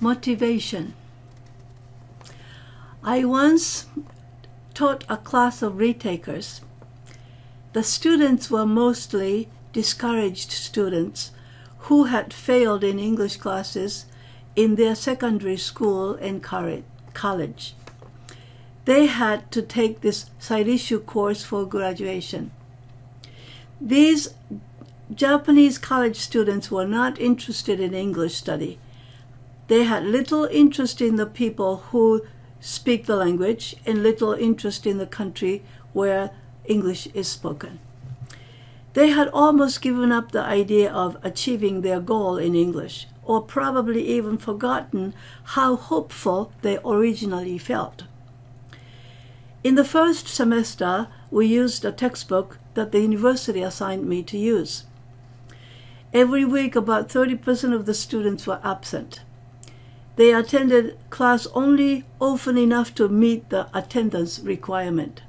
Motivation. I once taught a class of retakers. The students were mostly discouraged students who had failed in English classes in their secondary school and college. They had to take this SAI-RISHU course for graduation. These Japanese college students were not interested in English study. They had little interest in the people who speak the language and little interest in the country where English is spoken. They had almost given up the idea of achieving their goal in English, or probably even forgotten how hopeful they originally felt. In the first semester, we used a textbook that the university assigned me to use. Every week, about 30% of the students were absent. They attended class only often enough to meet the attendance requirement.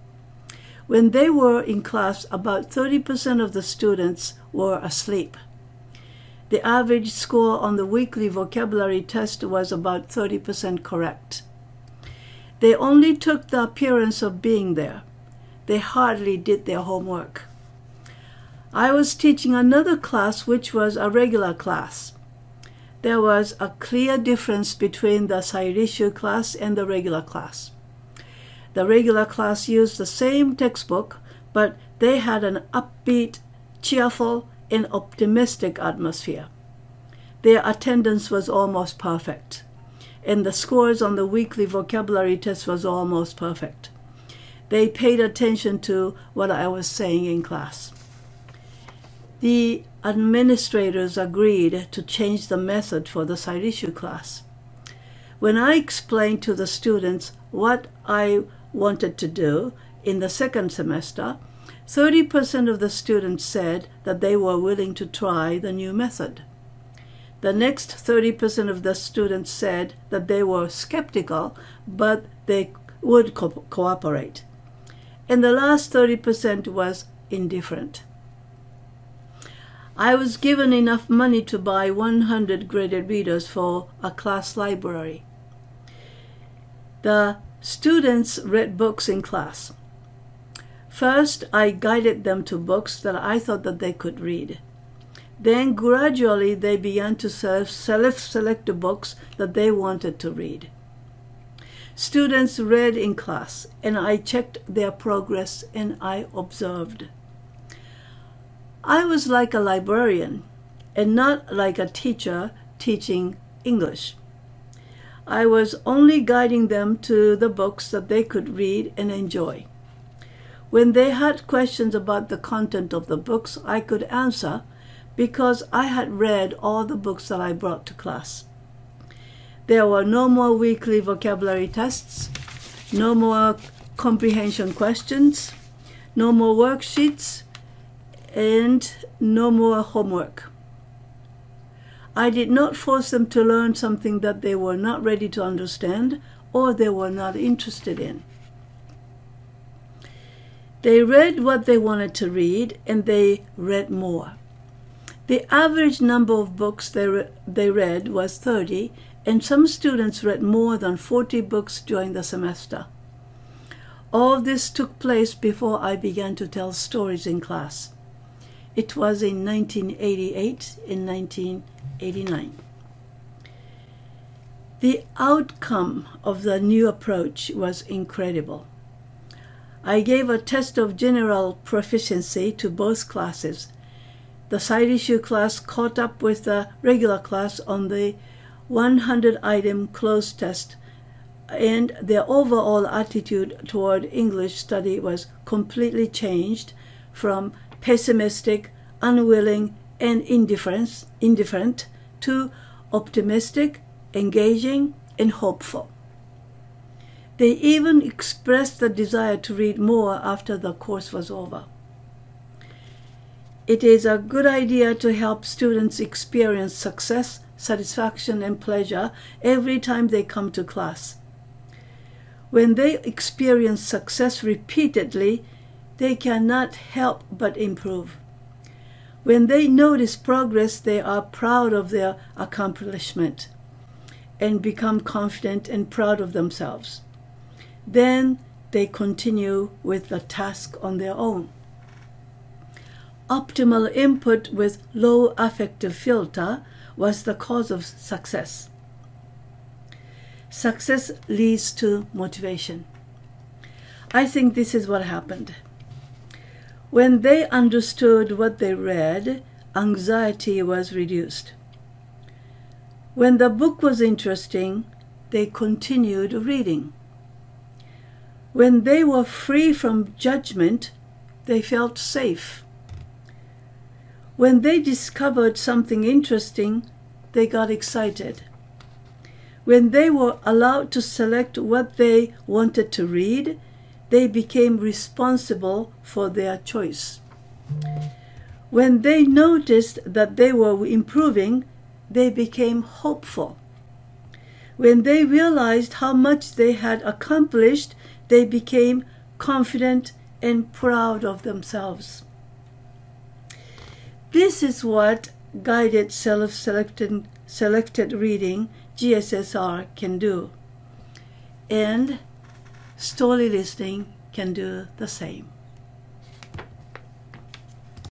When they were in class, about 30% of the students were asleep. The average score on the weekly vocabulary test was about 30% correct. They only took the appearance of being there. They hardly did their homework. I was teaching another class which was a regular class. There was a clear difference between the SAI-RISHU class and the regular class. The regular class used the same textbook, but they had an upbeat, cheerful, and optimistic atmosphere. Their attendance was almost perfect, and the scores on the weekly vocabulary test was almost perfect. They paid attention to what I was saying in class. The administrators agreed to change the method for the SAI-RISHU class. When I explained to the students what I wanted to do in the second semester, 30% of the students said that they were willing to try the new method. The next 30% of the students said that they were skeptical, but they would cooperate. And the last 30% was indifferent. I was given enough money to buy 100 graded readers for a class library. The students read books in class. First, I guided them to books that I thought that they could read. Then gradually they began to select the books that they wanted to read. Students read in class, and I checked their progress and I observed. I was like a librarian and not like a teacher teaching English. I was only guiding them to the books that they could read and enjoy. When they had questions about the content of the books, I could answer because I had read all the books that I brought to class. There were no more weekly vocabulary tests, no more comprehension questions, no more worksheets, and no more homework. I did not force them to learn something that they were not ready to understand or they were not interested in. They read what they wanted to read, and they read more. The average number of books they read was 30, and some students read more than 40 books during the semester. All this took place before I began to tell stories in class. It was in 1988 and 1989. The outcome of the new approach was incredible. I gave a test of general proficiency to both classes. The SAI-RISHU class caught up with the regular class on the 100-item closed test, and their overall attitude toward English study was completely changed from pessimistic, unwilling, and indifferent to optimistic, engaging, and hopeful. They even expressed the desire to read more after the course was over. It is a good idea to help students experience success, satisfaction, and pleasure every time they come to class. When they experience success repeatedly, they cannot help but improve. When they notice progress, they are proud of their accomplishment. and become confident and proud of themselves. Then they continue with the task on their own. Optimal input with low affective filter was the cause of success. Success leads to motivation. I think this is what happened. When they understood what they read, anxiety was reduced. When the book was interesting, they continued reading. When they were free from judgment, they felt safe. When they discovered something interesting, they got excited. When they were allowed to select what they wanted to read, they became responsible for their choice. When they noticed that they were improving, they became hopeful. When they realized how much they had accomplished, they became confident and proud of themselves. This is what guided self-selected reading, GSSR, can do. And story listening can do the same.